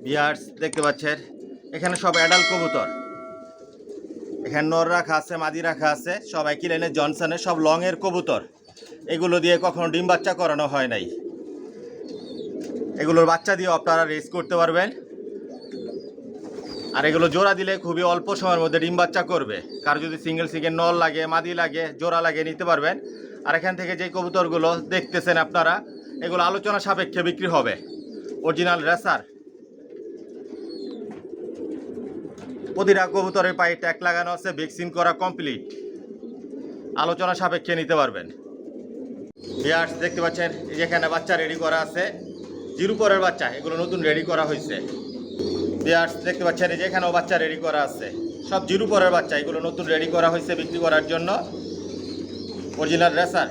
Viewers দেখতে পাচ্ছেন এখানে সব অ্যাডাল্ট কবুতর। এখানে নর রাখা আছে, মাদি রাখা আছে, সব একই লাইনের জনসনের, সব লংয়ের কবুতর। এগুলো দিয়ে কখনো ডিম বাচ্চা করানো হয় নাই। এগুলোর বাচ্চা দিয়ে আপনারা রেস করতে পারবেন। আর এগুলো জোড়া দিলে খুবই অল্প সময়ের মধ্যে ডিম বাচ্চা করবে। কার যদি সিঙ্গেল নর লাগে, মাদি লাগে, জোড়া লাগে নিতে পারবেন। আর এখান থেকে যে কবুতরগুলো দেখতেছেন আপনারা, এগুলো আলোচনা সাপেক্ষে বিক্রি হবে। Original racer. প্রতিটা কবুতরের পায়ে ট্যাগ লাগানো আছে, ভ্যাকসিন করা কমপ্লিট। আলোচনা সাপেক্ষে নিতে পারবেন। ভিউয়ার্স দেখতে পাচ্ছেন যেখানে বাচ্চা রেডি করা আছে, জিরুপরের বাচ্চা, এগুলো নতুন রেডি করা হয়েছে। ভিউয়ার্স দেখতে পাচ্ছেন যেখানেও বাচ্চা রেডি করা আছে, সব জিরুপরের বাচ্চা, এগুলো নতুন রেডি করা হয়েছে বিক্রি করার জন্য। Original racer.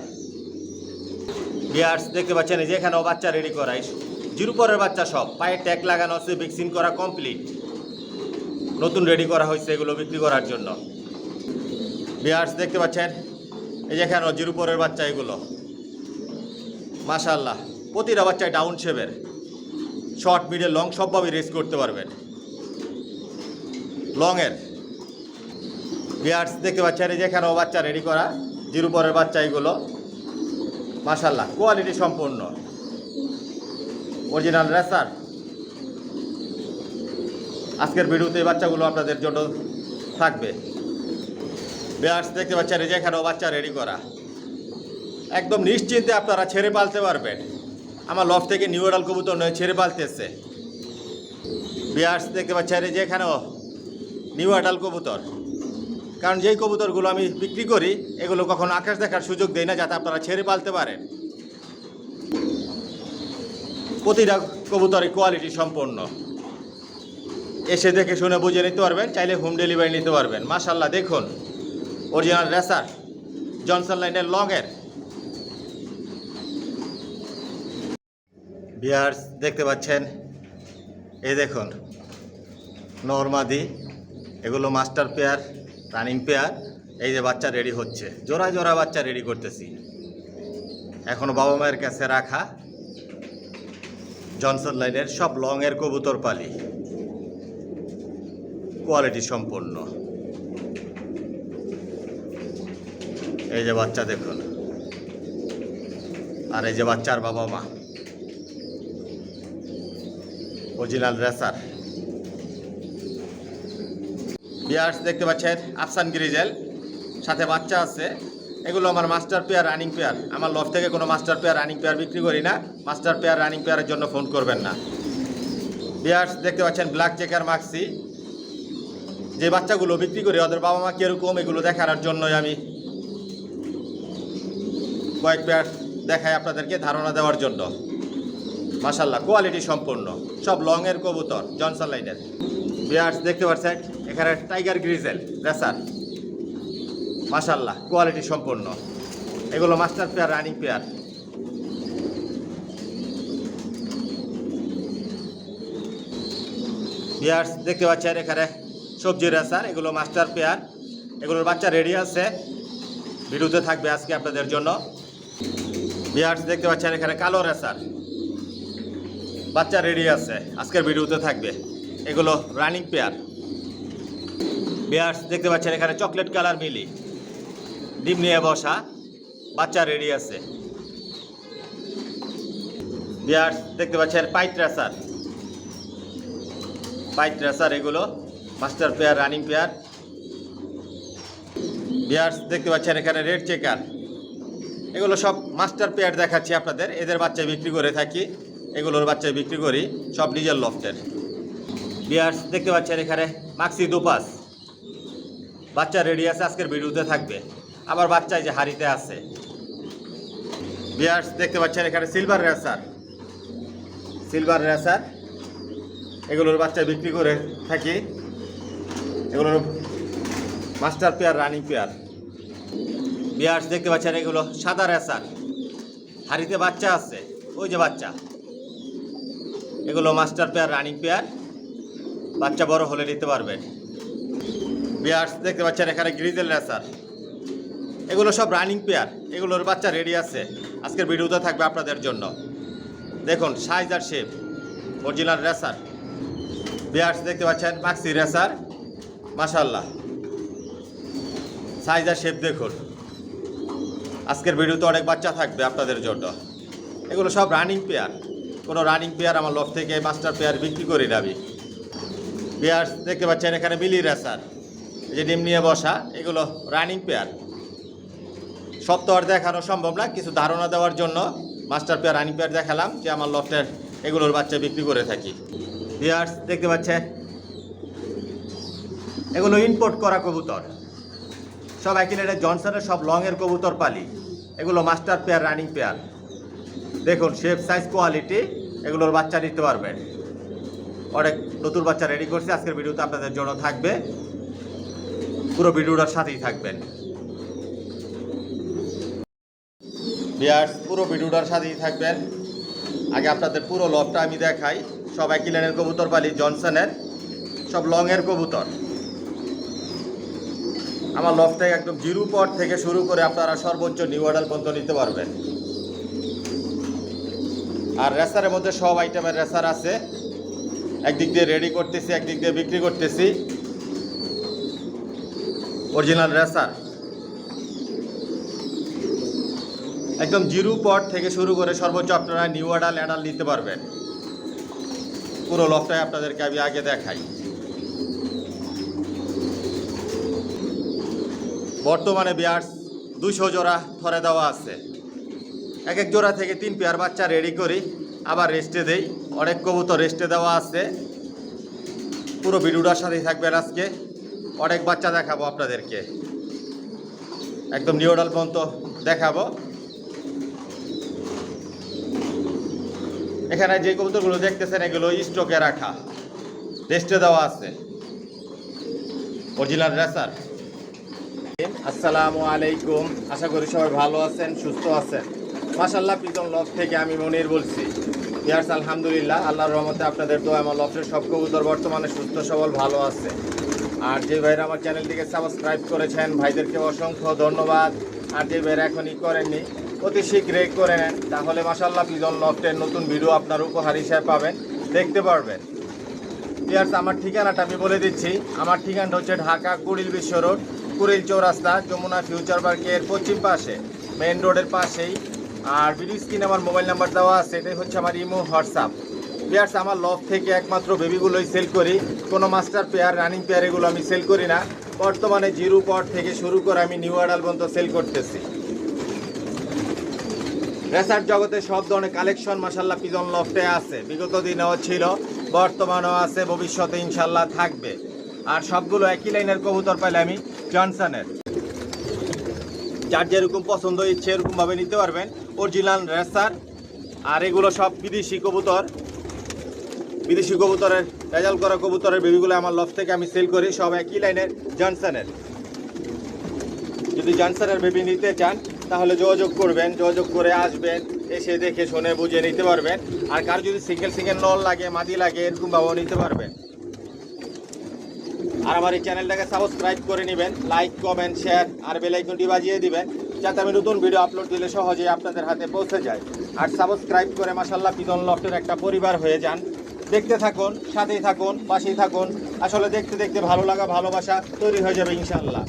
ভিউয়ার্স দেখতে পাচ্ছেন যেখানেও বাচ্চা রেডি করা, জিরুপরের বাচ্চা, সব পায়ে ট্যাগ লাগানো আছে, ভ্যাকসিন করা কমপ্লিট। নতুন রেডি করা হয়েছে এগুলো বিক্রি করার জন্য। ভিউয়ার্স দেখতে পাচ্ছেন যেখানেও জিরুপরের বাচ্চা, এগুলো মাশাআল্লাহ প্রতিটা বাচ্চায় ডাউন শেপের, শর্ট মিডল লং সবভাবে রেস করতে পারবেন লংয়ের। ভিউয়ার্স দেখতে পাচ্ছেন যেখানেও বাচ্চা রেডি করা, জিরুপরের বাচ্চা, এগুলো মাশাআল্লাহ কোয়ালিটি সম্পন্ন অরিজিনাল রেসার। আজকের ভিডিওতে এই বাচ্চাগুলো আপনাদের জন্য থাকবে। ভিউয়ার্স দেখতে পাচ্ছেন যেখানেও বাচ্চা রেডি করা, একদম নিশ্চিন্তে আপনারা ছেড়ে পালতে পারবেন। আমার লফট থেকে নিউ অ্যাডাল্ট কবুতর নয়, ছেড়ে পালতেছে। ভিউয়ার্স দেখতে পাচ্ছেন যেখানেও নিউ অ্যাডাল্ট কবুতর। কারণ যেই কবুতরগুলো আমি বিক্রি করি এগুলো কখনো আকাশ দেখার সুযোগ দেয় না, যাতে আপনারা ছেড়ে পালতে পারেন। প্রতিটা কবুতরের কোয়ালিটি সম্পন্ন, এসে দেখে শুনে বুঝে নিতে পারবেন। চাইলে হোম ডেলিভারি নিতে পারবেন। মাশাআল্লাহ দেখুন অরিজিনাল রেসার, জনসন লাইনের লংয়ের। ভিউয়ার্স দেখতে পাচ্ছেন এই দেখুন নরমাদি, এগুলো মাস্টার পেয়ার, রানিং পেয়ার। এই যে বাচ্চা রেডি হচ্ছে, জোড়া জোড়া বাচ্চা রেডি করতেছি। এখনও বাবা মায়ের কাছে রাখা জনসন লাইনের সব লংয়ের কবুতর পালি, কোয়ালিটি সম্পন্ন। এই যে বাচ্চা দেখুন, আর এই যে বাচ্চার বাবা মা, অরিজিনাল রেসার। ভিউয়ার্স দেখতে পাচ্ছেন আফসান গ্রিজেল, সাথে বাচ্চা আছে। এগুলো আমার মাস্টার পেয়ার, রানিং পেয়ার। আমার লফট থেকে কোনো মাস্টার পেয়ার, রানিং পেয়ার বিক্রি করি না। মাস্টার পেয়ার, রানিং পেয়ারের জন্য ফোন করবেন না। ভিউয়ার্স দেখতে পাচ্ছেন ব্ল্যাক চেকার মাক্সি। যে বাচ্চাগুলো বিক্রি করি ওদের বাবা মা কীরকম, এগুলো দেখানোর জন্যই আমি কয়েক পেয়ার দেখাই আপনাদেরকে, ধারণা দেওয়ার জন্য। মাশাআল্লাহ কোয়ালিটি সম্পন্ন, সব লংয়ের কবুতর, জনসন লাইনের। ভিউয়ার্স দেখতে পাচ্ছেন এখানে টাইগার গ্রিজেল রেসার, মাশাআল্লাহ কোয়ালিটি সম্পন্ন। এগুলো master pair, running pair. Viewers দেখতে পাচ্ছেন এখানে সবজি রেসার, এগুলো মাস্টার পেয়ার। এগুলোর বাচ্চা রেডি আছে, ভিডিওতে থাকবে আজকে আপনাদের জন্য। ভিউয়ার্স দেখতে পাচ্ছেন এখানে কালো রেসার, বাচ্চা রেডি আছে, আজকের ভিডিওতে থাকবে। এগুলো রানিং পেয়ার। ভিউয়ার্স দেখতে পাচ্ছেন এখানে চকলেট কালার মিলি, ডিম নিয়ে বসা, বাচ্চা রেডি আছে। ভিউয়ার্স দেখতে পাচ্ছেন পাইট রেসার, পাইট রেসার, এগুলো master pair, running pair. Viewers দেখতে পাচ্ছেন এখানে রেড চেকার, এগুলো সব মাস্টার পেয়ার দেখাচ্ছি আপনাদের। এদের বাচ্চা বিক্রি করে থাকি, এগুলোর বাচ্চা বিক্রি করি, সব নিজের লফটের। ভিউয়ার্স দেখতে পাচ্ছেন এখানে মাক্সি দুপাস, বাচ্চা রেডি আছে, আজকের ভিডিওতে থাকবে। আবার বাচ্চা যে হাড়িতে আছে। ভিউয়ার্স দেখতে পাচ্ছেন এখানে সিলভার রেসার, সিলভার রেসার, এগুলোর বাচ্চা বিক্রি করে থাকি। এগুলোর master pair, running pair. Viewers দেখতে পাচ্ছেন এগুলো সাদা রেসার, হাড়িতে বাচ্চা আছে, ওই যে বাচ্চা। এগুলো মাস্টার পেয়ার, রানিং পেয়ার, বাচ্চা বড় হলে নিতে পারবেন। ভিউয়ার্স দেখতে পাচ্ছেন এখানে গ্রিজেল রেসার, এগুলো সব রানিং পেয়ার। এগুলোর বাচ্চা রেডি আছে, আজকের ভিডিওতে থাকবে আপনাদের জন্য। দেখুন সাইজ আর শেপ, অরিজিনাল রেসার। বিয়ার্স দেখতে পাচ্ছেন মাক্সি রেসার, মাশাআল্লাহ সাইজ আর শেপ দেখুন। আজকের ভিডিওতে অনেক বাচ্চা থাকবে আপনাদের জন্য। এগুলো সব রানিং পেয়ার, কোনো রানিং পেয়ার আমার লফট থেকে মাস্টার পেয়ার বিক্রি করি না আমি। বিয়ার্স দেখতে পাচ্ছেন এখানে মিলি রেসার, এই যে ডিম নিয়ে বসা, এগুলো রানিং পেয়ার। সব তো আর দেখানো সম্ভব না, কিছু ধারণা দেওয়ার জন্য মাস্টার পেয়ার রানিং পেয়ার দেখালাম যে আমার লফটের এগুলোর বাচ্চা বিক্রি করে থাকি। বিয়ার্স দেখতে পাচ্ছেন এগুলো ইম্পোর্ট করা কবুতর, সব একই রেটে জনসনের, সব লংয়ের কবুতর পালি। এগুলো মাস্টার পেয়ার রানিং পেয়ার। দেখুন শেপ, সাইজ, কোয়ালিটি, এগুলোর বাচ্চা নিতে পারবেন। অনেক নতুন বাচ্চা রেডি করছি, আজকের ভিডিওতে আপনাদের জন্য থাকবে, পুরো ভিডিওটার সাথেই থাকবেন। বিয়ার্স পুরো ভিডিওটার সাথেই থাকবেন। আগে আপনাদের পুরো লফটা আমি দেখাই। সব একই লাইনের কবুতর পালি, জনসনের, সব লংয়ের কবুতর। আমার লফটে একদম জিরো পট থেকে শুরু করে আপনারা সর্বোচ্চ নিউ অর্ডার পর্যন্ত নিতে পারবেন। আর রেসারের মধ্যে সব আইটেমের রেসার আছে, একদিক দিয়ে রেডি করতেছি, একদিক দিয়ে বিক্রি করতেছি। অরিজিনাল রেসার একদম জিরো পট থেকে শুরু করে সর্বোচ্চ আপনারা নিউ অ্যাডাল নিতে পারবেন। পুরো লফটাই আপনাদেরকে আমি আগে দেখাই। বর্তমানে বিয়ার্স 200 জোড়া ধরে দেওয়া আছে। এক এক জোড়া থেকে 3 পেয়ার বাচ্চা রেডি করি, আবার রেস্টে দেই। অনেক কবুতর রেস্টে দেওয়া আছে। পুরো ভিডিওটার সাথেই থাকবেন। আজকে অনেক বাচ্চা দেখাবো আপনাদেরকে, একদম নিউ অ্যাডাল পর্যন্ত দেখাবো। এখানে যে কবুতরগুলো দেখতেছেন এগুলো স্টকে রাখা, রেস্টে দেওয়া আছে, অরিজিনাল রেসার। আসসালামু আলাইকুম, আশা করি সবাই ভালো আছেন, সুস্থ আছেন। মাশাআল্লাহ পিজন লফট থেকে আমি মনির বলছি। বিয়ার্স আলহামদুলিল্লাহ, আল্লাহর রহমতে আপনাদের দোয়া আমার লফটের সব কবুতর বর্তমানে সুস্থ সবল ভালো আছে। আর যে ভাইরা আমার চ্যানেলটিকে সাবস্ক্রাইব করেছেন ভাইদেরকে অসংখ্য ধন্যবাদ। আর যে ভাইরা এখনই করেননি অতি শীঘ্রই করে নেন, তাহলে মাশাআল্লাহ পিজন লফটের নতুন ভিডিও আপনার উপহার হিসেবে পাবেন, দেখতে পারবেন। বিয়ার্স আমার ঠিকানাটা আমি বলে দিচ্ছি। আমার ঠিকানাটা হচ্ছে ঢাকা কুড়িল বিশ্ব রোড, কুড়িল চৌরাস্তা, যমুনা ফিউচার পার্কের পশ্চিম পাশে, মেইন রোডের পাশেই। আর ভিডিও স্ক্রিনে আমার মোবাইল নাম্বার দেওয়া আছে, এটাই হচ্ছে আমার ইমো, হোয়াটসঅ্যাপ। বিয়ার্স আমার লফট থেকে একমাত্র বেবিগুলোই সেল করি, কোনো মাস্টার পেয়ার রানিং পেয়ার এগুলো আমি সেল করি না। বর্তমানে জিরো পট থেকে শুরু করে আমি নিউ অ্যাডাল পর্যন্ত সেল করতেছি। রেসার জগতে সব ধরনের কালেকশন মাশাআল্লাহ পিজন লফটে আছে। বিগত দিনেও ছিল, বর্তমানেও আছে, ভবিষ্যতে ইনশাল্লাহ থাকবে। আর সবগুলো একই লাইনের কবুতর পাইলে আমি জনসনের। যার যেরকম পছন্দ ইচ্ছে এরকমভাবে নিতে পারবেন, অরিজিনাল রেসার। আর এগুলো সব বিদেশি কবুতর, বিদেশি কবুতরের রেজাল্ট করা কবুতরের বেবিগুলো আমার লফট থেকে আমি সেল করি, সব একই লাইনের জনসনের। যদি জনসনের বেবি নিতে চান তাহলে যোগাযোগ করবেন, যোগাযোগ করে আসবেন, এসে দেখে শুনে বুঝে নিতে পারবেন। আর কার যদি সিঙ্গেল নল লাগে, মাদি লাগে, এরকমভাবেও নিতে পারবেন। আর আমার এই চ্যানেলটাকে সাবস্ক্রাইব করে নেবেন, লাইক, কমেন্ট, শেয়ার আর বেল আইকনটি বাজিয়ে দিবেন, যাতে আমি নতুন ভিডিও আপলোড দিলে সহজেই আপনাদের হাতে পৌঁছে যায়। আর সাবস্ক্রাইব করে মাশাআল্লাহ পিজন লফটের একটা পরিবার হয়ে যান। দেখতে থাকুন, সাথেই থাকুন, পাশেই থাকুন। আসলে দেখতে দেখতে ভালো লাগা, ভালোবাসা তৈরি হয়ে যাবে ইনশাআল্লাহ।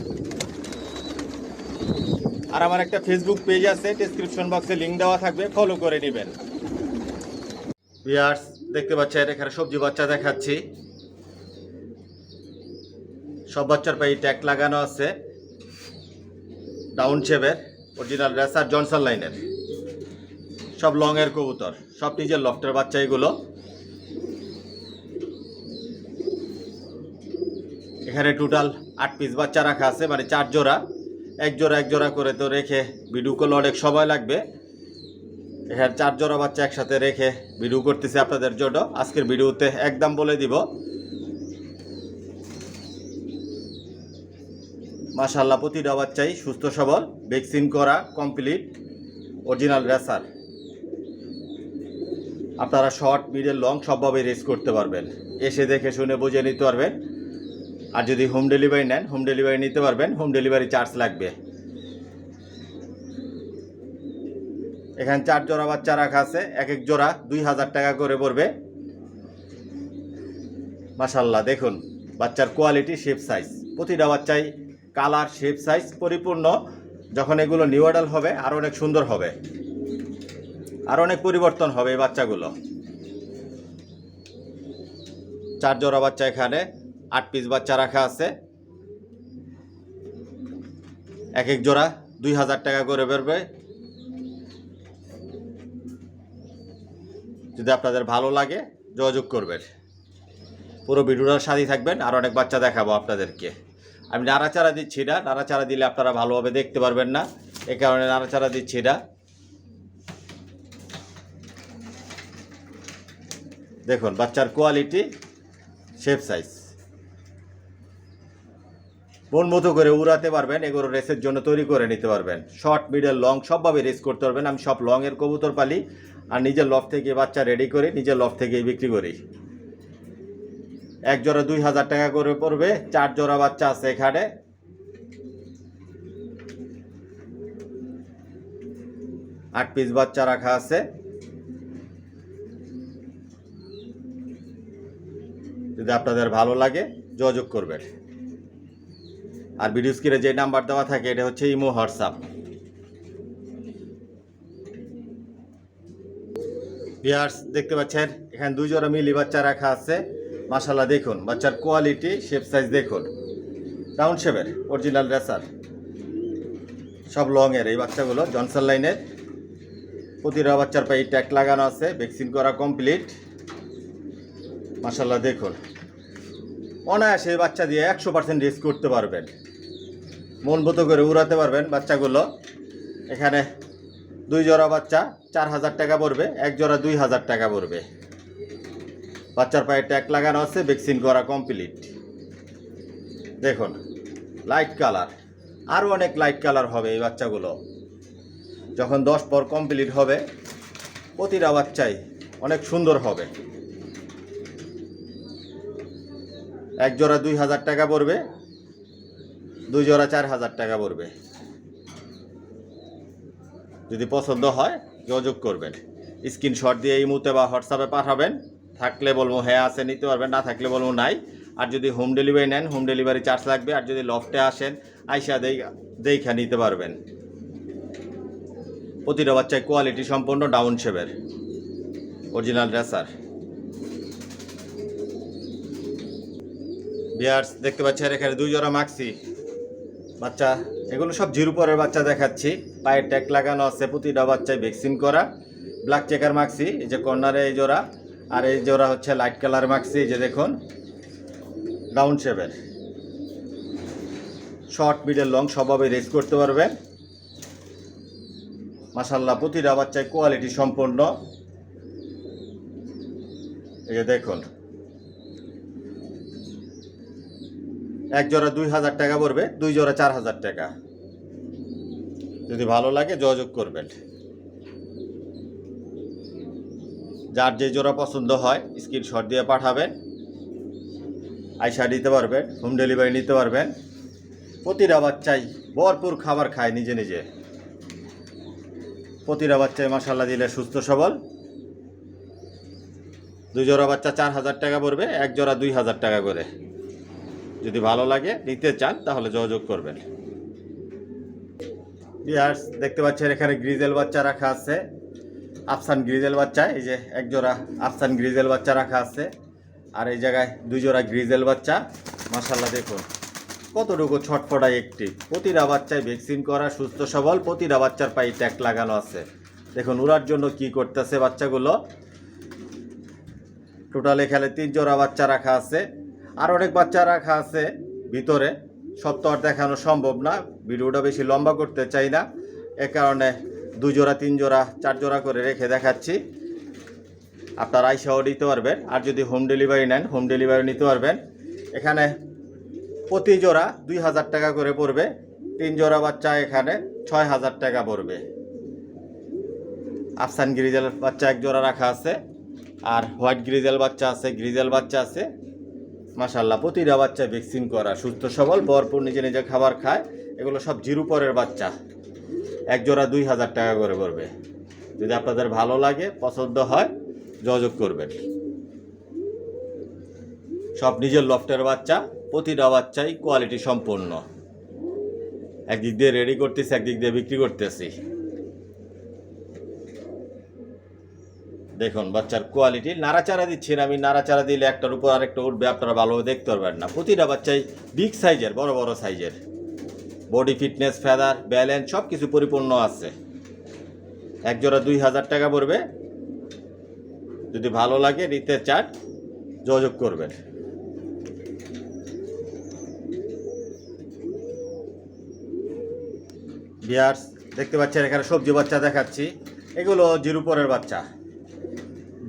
আর আমার একটা ফেসবুক পেজ আছে, ডেসক্রিপশন বক্সে লিঙ্ক দেওয়া থাকবে, ফলো করে নেবেন। ভিউয়ার্স দেখতে পাচ্ছেন এখানে সবজি বাচ্চা দেখাচ্ছি। সব বাচ্চার পায়ে ট্যাগ লাগানো আছে, ডাউন শেপের, অরিজিনাল রেসার জনসন লাইনের, সব লংয়ের কবুতর, সব নিজের লফটের বাচ্চা এগুলো। এখানে টোটাল 8 পিস বাচ্চা রাখা আছে, মানে 4 জোড়া, এক জোড়া করে তো রেখে ভিডিও করলে অনেক সময় লাগবে। এখানে 4 জোড়া বাচ্চা একসাথে রেখে ভিডিও করতেছি আপনাদের জন্য। আজকের ভিডিওতে একদম বলে দিব। মাশাআল্লাহ প্রতিটা বাচ্চাই সুস্থ সবল, ভ্যাকসিন করা কমপ্লিট, অরিজিনাল রেসার। আপনারা শর্ট, মিডল, লং সবভাবে রেস করতে পারবেন, এসে দেখে শুনে বুঝে নিতে পারবেন। আর যদি হোম ডেলিভারি নেন, হোম ডেলিভারি নিতে পারবেন, হোম ডেলিভারি চার্জ লাগবে। এখানে 4 জোড়া বাচ্চা রাখা আছে, এক এক জোড়া 2000 টাকা করে পড়বে। মাশাআল্লাহ দেখুন বাচ্চার কোয়ালিটি, শেপ সাইজ, প্রতিটা বাচ্চাই কালার, শেপ সাইজ পরিপূর্ণ। যখন এগুলো নিউ অ্যাডাল্ট হবে আরও অনেক সুন্দর হবে, আর অনেক পরিবর্তন হবে এই বাচ্চাগুলো। 4 জোড়া বাচ্চা এখানে 8 পিস বাচ্চা রাখা আছে। এক এক জোড়া 2000 টাকা করে বেরবে। যদি আপনাদের ভালো লাগে যোগাযোগ করবেন। পুরো ভিডিওটার সাথেই থাকবেন, আর অনেক বাচ্চা দেখাবো আপনাদেরকে। আমি নাড়াচাড়া দিচ্ছি না, নাড়াচাড়া দিলে আপনারা ভালোভাবে দেখতে পারবেন না, এ কারণে নাড়াচাড়া দিচ্ছি না। দেখুন বাচ্চার কোয়ালিটি, শেপ সাইজ, মন মতো করে উড়াতে পারবেন। এগুলো রেসের জন্য তৈরি করে নিতে পারবেন। শর্ট, মিডল, লং সবভাবে রেস করতে পারবেন। আমি সব লংয়ের কবুতর পালি, আর নিজের লফ থেকে বাচ্চা রেডি করি, নিজের লফ থেকেই বিক্রি করি। এক জোড়া 2000 টাকা করে পড়বে। 4 জোড়া বাচ্চা আছে এখানে। আট পিস বাচ্চা রাখা আছে। যদি আপনাদের ভালো লাগে যোগাযোগ করবেন। আর ভিডিও স্ক্রিনে যে নাম্বার দেওয়া থাকে এটা হচ্ছে ইমো, হোয়াটসঅ্যাপ। ভিউয়ার্স দেখতে পাচ্ছেন এখানে 2 জোড়া মিলি বাচ্চা রাখা আছে। মাশাআল্লাহ দেখুন বাচ্চার কোয়ালিটি, শেপ সাইজ দেখুন। রাউন্ড শেপের অরিজিনাল রেসার, সব লংয়ের এই বাচ্চাগুলো, জনসন লাইনের। প্রতিটা বাচ্চার পায়ে ট্যাগ লাগানো আছে, ভ্যাকসিন করা কমপ্লিট। মাশাআল্লাহ দেখুন অনায়াসে এই বাচ্চা দিয়ে 100% রেস করতে পারবেন, মন মতো করে উড়াতে পারবেন বাচ্চাগুলো। এখানে 2 জোড়া বাচ্চা 4000 টাকা পড়বে, এক জোড়া 2000 টাকা পড়বে। বাচ্চার পায়ে ট্যাগ লাগানো আছে, ভ্যাকসিন করা কমপ্লিট। দেখুন লাইট কালার, আরও অনেক লাইট কালার হবে এই বাচ্চাগুলো। যখন 10 পর কমপ্লিট হবে প্রতিটা বাচ্চাই অনেক সুন্দর হবে। এক জোড়া 2000 টাকা পড়বে, 2 জোড়া 4000 টাকা পড়বে। যদি পছন্দ হয় যোগাযোগ করবেন। স্ক্রিনশট দিয়ে এই মুহূর্তে বা হোয়াটসঅ্যাপে পাঠাবেন। থাকলে বলবো হ্যাঁ আছে, নিতে পারবেন, না থাকলে বলবো নাই। আর যদি হোম ডেলিভারি নেন, হোম ডেলিভারি চার্জ লাগবে। আর যদি লফটে আসেন আইসা দেখা নিতে পারবেন। প্রতিটা বাচ্চায় কোয়ালিটি সম্পন্ন, ডাউন শেপের অরিজিনাল রেসার। ভিউয়ার্স দেখতে পাচ্ছেন এখানে 2 জোড়া মাক্সি বাচ্চা। এগুলো সব জিরো পরের বাচ্চা দেখাচ্ছি। পায়ের ট্যাগ লাগানো আছে, প্রতিটা বাচ্চায় ভ্যাকসিন করা। ব্ল্যাক চেকার মাক্সি, এই যে কর্নারে এই জোড়া, আর এই জোড়া হচ্ছে লাইট কালার মাক্সি। এই যে দেখুন রাউন্ড শেপের, শর্ট, মিডল, লং সবভাবে রেস করতে পারবেন। মাশাআল্লাহ প্রতিটা বাচ্চায় কোয়ালিটি সম্পন্ন। এই যে দেখুন এক জোড়া 2000 টাকা পড়বে, 2 জোড়া 4000 টাকা। যদি ভালো লাগে যোগাযোগ করবেন। যার যে জোড়া পছন্দ হয় স্ক্রিনশট দিয়ে পাঠাবেন, আইসা নিতে পারবেন, হোম ডেলিভারি নিতে পারবেন। প্রতিটা বাচ্চাই ভরপুর খাবার খায় নিজে নিজে। প্রতিটা বাচ্চায় মাশাআল্লাহ দিলে সুস্থ সবল। 2 জোড়া বাচ্চা 4000 টাকা পড়বে, এক জোড়া 2000 টাকা করে। যদি ভালো লাগে নিতে চান তাহলে যোগাযোগ করবেন। ভিউয়ার্স দেখতে পাচ্ছেন এখানে গ্রিজেল বাচ্চা রাখা আছে, আফসান গ্রিজেল বাচ্চা। এই যে এক জোড়া আফসান গ্রিজেল বাচ্চা রাখা আছে, আর এই জায়গায় 2 জোড়া গ্রিজেল বাচ্চা। মাশাআল্লাহ দেখুন কতটুকু ছটফটাই একটি। প্রতিটা বাচ্চায় ভ্যাকসিন করা, সুস্থ সবল। প্রতিটা বাচ্চার পায়ে ট্যাগ লাগানো আছে। দেখুন উড়ার জন্য কি করতেছে বাচ্চাগুলো। টোটাল এখানে 3 জোড়া বাচ্চা রাখা আছে, আর অনেক বাচ্চা রাখা আছে ভিতরে। সব তো আর দেখানো সম্ভব না, ভিডিওটা বেশি লম্বা করতে চাই না, এ কারণে 2 জোড়া 3 জোড়া 4 জোড়া করে রেখে দেখাচ্ছি। আপনারা আইসাও নিতে পারবেন। আর যদি হোম ডেলিভারি নেন, হোম ডেলিভারি নিতে পারবেন। এখানে প্রতি জোড়া 2000 টাকা করে পড়বে। 3 জোড়া বাচ্চা এখানে 6000 টাকা পড়বে। আফসান গ্রিজেল বাচ্চা 1 জোড়া রাখা আছে, আর হোয়াইট গ্রিজেল বাচ্চা আছে, গ্রিজেল বাচ্চা আছে। মাশাআল্লাহ প্রতিটা বাচ্চা ভ্যাকসিন করা, সুস্থ সবল, ভরপুর, নিজে নিজে খাবার খায়। এগুলো সব জিরো পরের বাচ্চা। 1 জোড়া 2000 টাকা করে পড়বে। যদি আপনাদের ভালো লাগে, পছন্দ হয় যোগাযোগ করবেন। সব নিজের লফটের বাচ্চা, প্রতিটা বাচ্চাই কোয়ালিটি সম্পন্ন। একদিক দিয়ে রেডি করতেছি, একদিক দিয়ে বিক্রি করতেছি। দেখুন বাচ্চার কোয়ালিটি, নাড়াচাড়া দিচ্ছি না আমি, নাড়াচাড়া দিলে একটার উপর আরেকটা উঠবে, আপনারা ভালোভাবে দেখতে পারবেন না। প্রতিটা বাচ্চাই বিগ সাইজের, বড় বড় সাইজের, বডি ফিটনেস, ফেদার, ব্যালেন্স সব কিছু পরিপূর্ণ আছে। এক জোড়া 2000 টাকা পড়বে। যদি ভালো লাগে নিতে চান যোগাযোগ করবেন। ভিউয়ার্স দেখতে পাচ্ছেন এখানে সবজি বাচ্চা দেখাচ্ছি। এগুলো জিরো পরের বাচ্চা,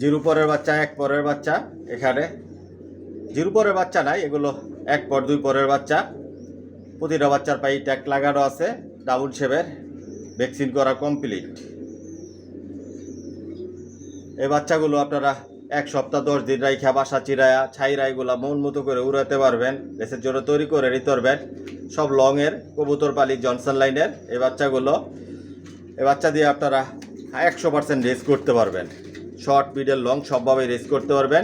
জিরো পরের বাচ্চা, এক পরের বাচ্চা। এখানে জিরো পরের বাচ্চা নাই, এগুলো এক পর দুই পরের বাচ্চা। প্রতিটা বাচ্চার পায়ে ট্যাগ লাগানো আছে, ডাবল শেপের, ভ্যাকসিন করা কমপ্লিট। এই বাচ্চাগুলো আপনারা 1 সপ্তাহ 10 দিন রাইখা বাসা চিরায়া ছাইরা এগুলা মন মতো করে উড়াতে পারবেন, রেসের জন্য তৈরি করে নিতে পারবেন। সব লংয়ের কবুতর পালি জনসন লাইনের এই বাচ্চাগুলো। এই বাচ্চা দিয়ে আপনারা 100% রেস করতে পারবেন, শর্ট মিডল লং সবভাবে রেস করতে পারবেন।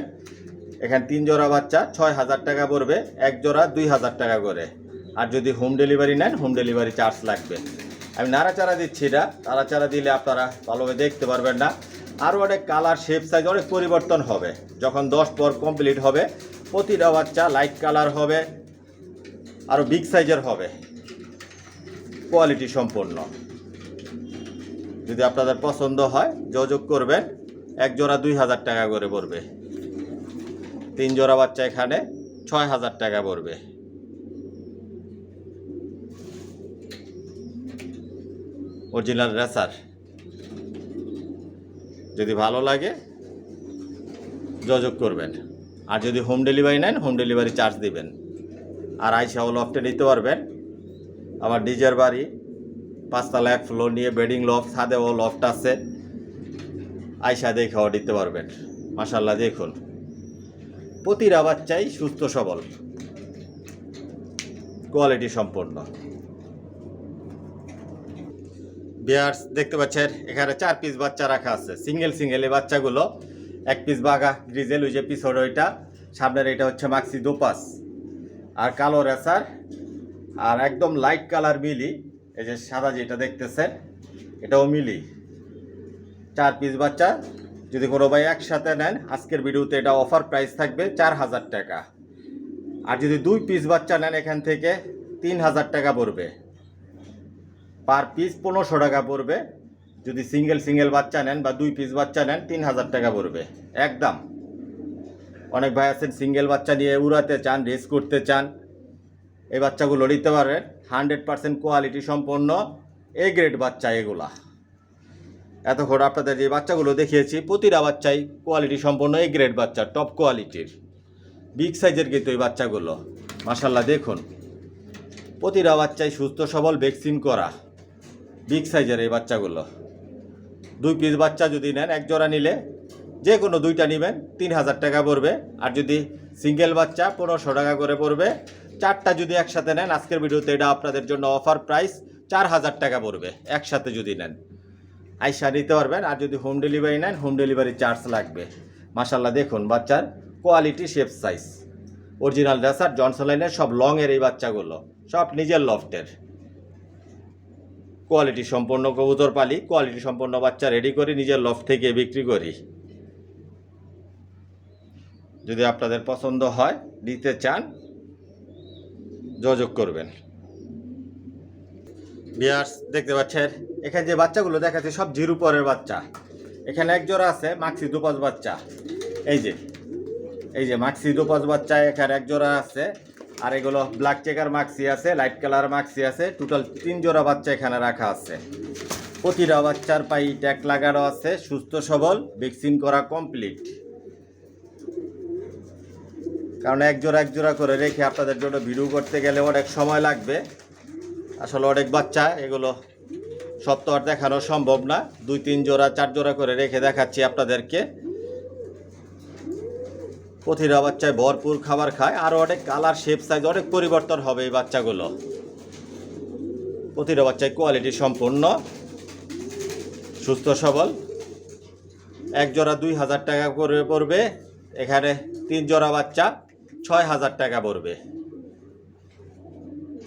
এখানে 3 জোড়া বাচ্চা 6000 টাকা পড়বে, এক জোড়া 2000 টাকা করে। আর যদি হোম ডেলিভারি নেন হোম ডেলিভারি চার্জ লাগবে। আমি নাড়াচাড়া দিচ্ছি না, নাড়াচাড়া দিলে আপনারা ভালোভাবে দেখতে পারবেন না। আরও অনেক কালার, শেপ, সাইজ অনেক পরিবর্তন হবে যখন 10 পর কমপ্লিট হবে। প্রতিটা বাচ্চা লাইট কালার হবে, আরও বিগ সাইজের হবে, কোয়ালিটি সম্পন্ন। যদি আপনাদের পছন্দ হয় যোগাযোগ করবেন। এক জোড়া 2000 টাকা করে পড়বে, 3 জোড়া বাচ্চা এখানে 6000 টাকা পড়বে। Original racer. যদি ভালো লাগে যোগাযোগ করবেন। আর যদি হোম ডেলিভারি নেন হোম ডেলিভারি চার্জ দিবেন। আর আইসা লফটে নিতে পারবেন। আমার ডিজের বাড়ি 5 তলা 1 ফ্লোর নিয়ে বেডিং লফট, ছাদেও লফট আছে, আইসা দেখেও নিতে পারবেন। মাশাআল্লাহ দেখুন প্রতিটা বাচ্চাই সুস্থ সবল, কোয়ালিটি সম্পন্ন। ভিউয়ার্স দেখতে পাচ্ছেন এখানে 4 পিস বাচ্চা রাখা আছে, সিঙ্গেল সিঙ্গেল। এই বাচ্চাগুলো 1 পিস বাঘা গ্রিজেল, ওই যে পিছর ওইটা, সামনের এটা হচ্ছে মাক্সি দোপাস আর কালো রেসার। আর একদম লাইট কালার মিলি, এই যে সাদা যেটা দেখতেছেন এটাও মিলি। 4 পিস বাচ্চা যদি কোনো ভাই একসাথে নেন আজকের ভিডিওতে এটা অফার প্রাইস থাকবে 4000 টাকা। আর যদি 2 পিস বাচ্চা নেন এখান থেকে 3000 টাকা পড়বে, পার পিস 1500 টাকা পড়বে। যদি সিঙ্গেল সিঙ্গেল বাচ্চা নেন বা 2 পিস বাচ্চা নেন 3000 টাকা পড়বে একদম। অনেক ভাই আছেন সিঙ্গেল বাচ্চা নিয়ে উড়াতে চান, রেস করতে চান, এই বাচ্চাগুলো নিতে পারেন। 100% কোয়ালিটি সম্পন্ন এ গ্রেড বাচ্চা এগুলা। এতক্ষণ আপনাদের যে বাচ্চাগুলো দেখিয়েছি প্রতিটা বাচ্চাই কোয়ালিটি সম্পন্ন এ গ্রেড বাচ্চা, টপ কোয়ালিটির, বিগ সাইজের কিন্তু এই বাচ্চাগুলো। মাশাআল্লাহ দেখুন প্রতিটা বাচ্চাই সুস্থ সবল, ভ্যাকসিন করা, বিগ সাইজের এই বাচ্চাগুলো। 2 পিস বাচ্চা যদি নেন, এক জোড়া নিলে যে কোনো 2টা নেবেন 3000 টাকা পড়বে। আর যদি সিঙ্গেল বাচ্চা 1500 টাকা করে পড়বে। 4টা যদি একসাথে নেন আজকের ভিডিওতে এটা আপনাদের জন্য অফার প্রাইস 4000 টাকা পড়বে একসাথে যদি নেন, আইসা নিতে পারবেন। আর যদি হোম ডেলিভারি নেন হোম ডেলিভারি চার্জ লাগবে। মাশাআল্লাহ দেখুন বাচ্চার quality, shape, size, original racer Johnson লাইনের সব লংয়ের এই বাচ্চাগুলো, সব নিজের লফটের, কোয়ালিটি সম্পন্ন কবুতর পালি, কোয়ালিটি সম্পন্ন বাচ্চা রেডি করি, নিজের লফট থেকে বিক্রি করি। যদি আপনাদের পছন্দ হয় নিতে চান যোগাযোগ করবেন। ভিউয়ার্স দেখতে পাচ্ছেন এখানে যে বাচ্চাগুলো দেখাচ্ছে সব জিরো পরের বাচ্চা। এখানে এক জোড়া আছে মাক্সি দোপাস বাচ্চা, এই যে মাক্সি দোপাস বাচ্চা এখানে এক জোড়া আছে। আর এগুলো ব্ল্যাক চেকার মাক্সি আছে, লাইট কালার মাক্সি আছে। টোটাল 3 জোড়া বাচ্চা এখানে রাখা আছে। প্রতিটা বাচ্চার পায়ে ট্যাগ লাগানো আছে, সুস্থ সবল, ভ্যাকসিন করা কমপ্লিট। কারণ এক জোড়া করে রেখে আপনাদের জন্য ভিডিও করতে গেলে অনেক সময় লাগবে। আসলে অনেক বাচ্চা, এগুলো সব তো আর দেখানো সম্ভব না। 2-3 জোড়া 4 জোড়া করে রেখে দেখাচ্ছি আপনাদেরকে। প্রতিটা বাচ্চায় ভরপুর খাবার খায়, আরও অনেক কালার, শেপ, সাইজ অনেক পরিবর্তন হবে এই বাচ্চাগুলো। প্রতিটা বাচ্চায় কোয়ালিটি সম্পন্ন, সুস্থ সবল। এক জোড়া 2000 টাকা করে পড়বে। এখানে 3 জোড়া বাচ্চা 6,000 টাকা পড়বে।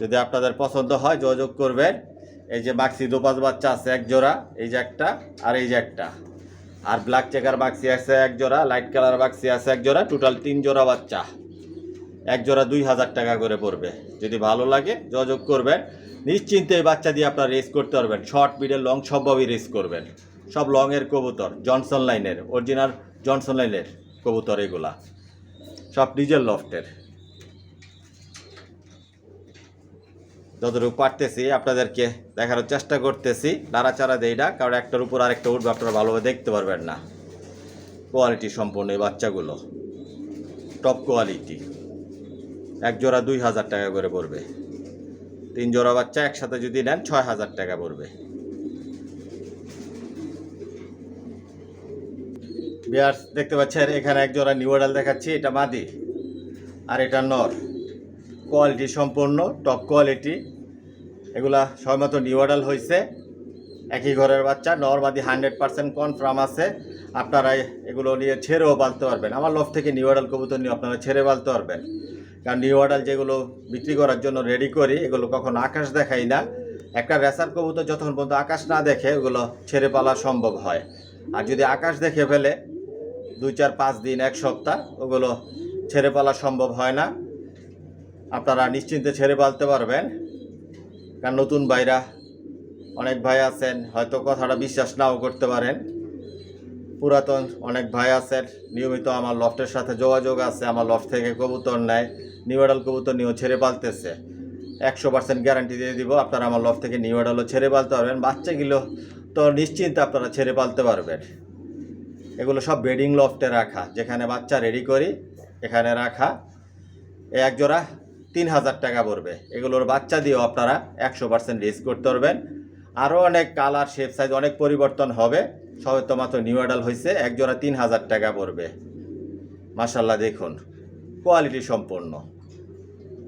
যদি আপনাদের পছন্দ হয় যোগাযোগ করবেন। এই যে বাক্সি দোপাজ বাচ্চা আছে এক জোড়া, এই যে একটা আর এই যে একটা, আর ব্ল্যাক চেকার বাক্সি আছে এক জোড়া, লাইট কালার বাক্সি আছে এক জোড়া, টোটাল 3 জোড়া বাচ্চা। এক জোড়া 2,000 টাকা করে পড়বে। যদি ভালো লাগে যোগাযোগ করবেন। নিশ্চিন্তে এই বাচ্চা দিয়ে আপনারা রেস করতে পারবেন। শর্ট, মিডল, লং সবভাবেই রেস করবেন। সব লংয়ের কবুতর, জনসন লাইনের, অরিজিনাল জনসন লাইনের কবুতর এগুলা, সব নিজের লফটের। যতটুকু পারতেছি আপনাদেরকে দেখানোর চেষ্টা করতেছি। নাড়াচাড়া দেই না, কারণ একটার উপর আরেকটা উঠবে, আপনারা ভালোভাবে দেখতে পারবেন না। কোয়ালিটি সম্পূর্ণ এই বাচ্চাগুলো, টপ কোয়ালিটি। এক জোড়া 2,000 টাকা করে পড়বে। 3 জোড়া বাচ্চা একসাথে যদি নেন 6,000 টাকা পড়বে। বিয়ার্স দেখতে পাচ্ছেন এখানে এক জোড়া নিউ অ্যাডাল দেখাচ্ছি, এটা মাদি আর এটা নর। কোয়ালিটি সম্পূর্ণ টপ কোয়ালিটি। এগুলা সবেমাত্র নিউ অ্যাডাল হয়েছে, একই ঘরের বাচ্চা। নর মাদি 100% কনফার্ম আছে। আপনারা এগুলো নিয়ে ছেড়েও পালতে পারবেন। আমার লফট থেকে নিউ অ্যাডাল কবুতর নিয়ে আপনারা ছেড়ে পালতে পারবেন। কারণ নিউ অ্যাডাল যেগুলো বিক্রি করার জন্য রেডি করি, এগুলো কখনো আকাশ দেখাই না। একটা রেসার কবুতর যতক্ষণ পর্যন্ত আকাশ না দেখে ওগুলো ছেড়ে পালা সম্ভব হয়। আর যদি আকাশ দেখে ফেলে 2, 4, 5 দিন, 1 সপ্তাহ, ওগুলো ছেড়ে পালা সম্ভব হয় না। আপনারা নিশ্চিন্তে ছেড়ে পালতে পারবেন। কারণ নতুন ভাইরা অনেক ভাই আছেন, হয়তো কথাটা বিশ্বাস নাও করতে পারেন। পুরাতন অনেক ভাই আছেন, নিয়মিত আমার লফটের সাথে যোগাযোগ আছে, আমার লফট থেকে কবুতর নেয়, নিউ অ্যাডাল কবুতর নিয়েও ছেড়ে পালতেছে। 100% গ্যারান্টি দিয়ে দিব আপনারা আমার লফট থেকে নিউ অ্যাডালও ছেড়ে পালতে পারবেন। বাচ্চাগুলো তো নিশ্চিন্তে আপনারা ছেড়ে পালতে পারবেন। এগুলো সব ব্রিডিং লফটে রাখা, যেখানে বাচ্চা রেডি করি এখানে রাখা। এক জোড়া 3,000 টাকা পড়বে। এগুলোর বাচ্চা দিয়েও আপনারা 100% রেস করতে পারবেন। আরও অনেক কালার, শেপ, সাইজ অনেক পরিবর্তন হবে। সবে তো মাত্র নিউ অ্যাডাল হয়েছে। এক জোড়া 3,000 টাকা পড়বে। মাশাল্লাহ দেখুন, কোয়ালিটি সম্পূর্ণ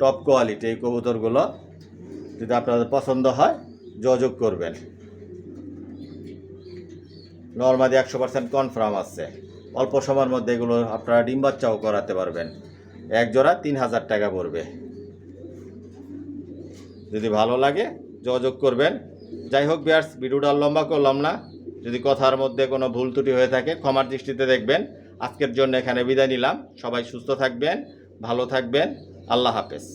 টপ কোয়ালিটি এই কবুতরগুলো। যদি আপনাদের পছন্দ হয় যোগাযোগ করবেন। নরমাদি 100% কনফার্ম আছে। অল্প সময়ের মধ্যে এগুলো আপনারা ডিম বাচ্চাও করাতে পারবেন। এক জোড়া 3,000 টাকা পড়বে। যদি ভালো লাগে যোগাযোগ করবেন। যাই হোক বিয়ার্স, ভিডিওটা লম্বা করলাম না। যদি কথার মধ্যে কোনো ভুল ত্রুটি হয়ে থাকে ক্ষমার দৃষ্টিতে দেখবেন। আজকের জন্য এখানে বিদায় নিলাম। সবাই সুস্থ থাকবেন, ভালো থাকবেন। আল্লাহ হাফেজ।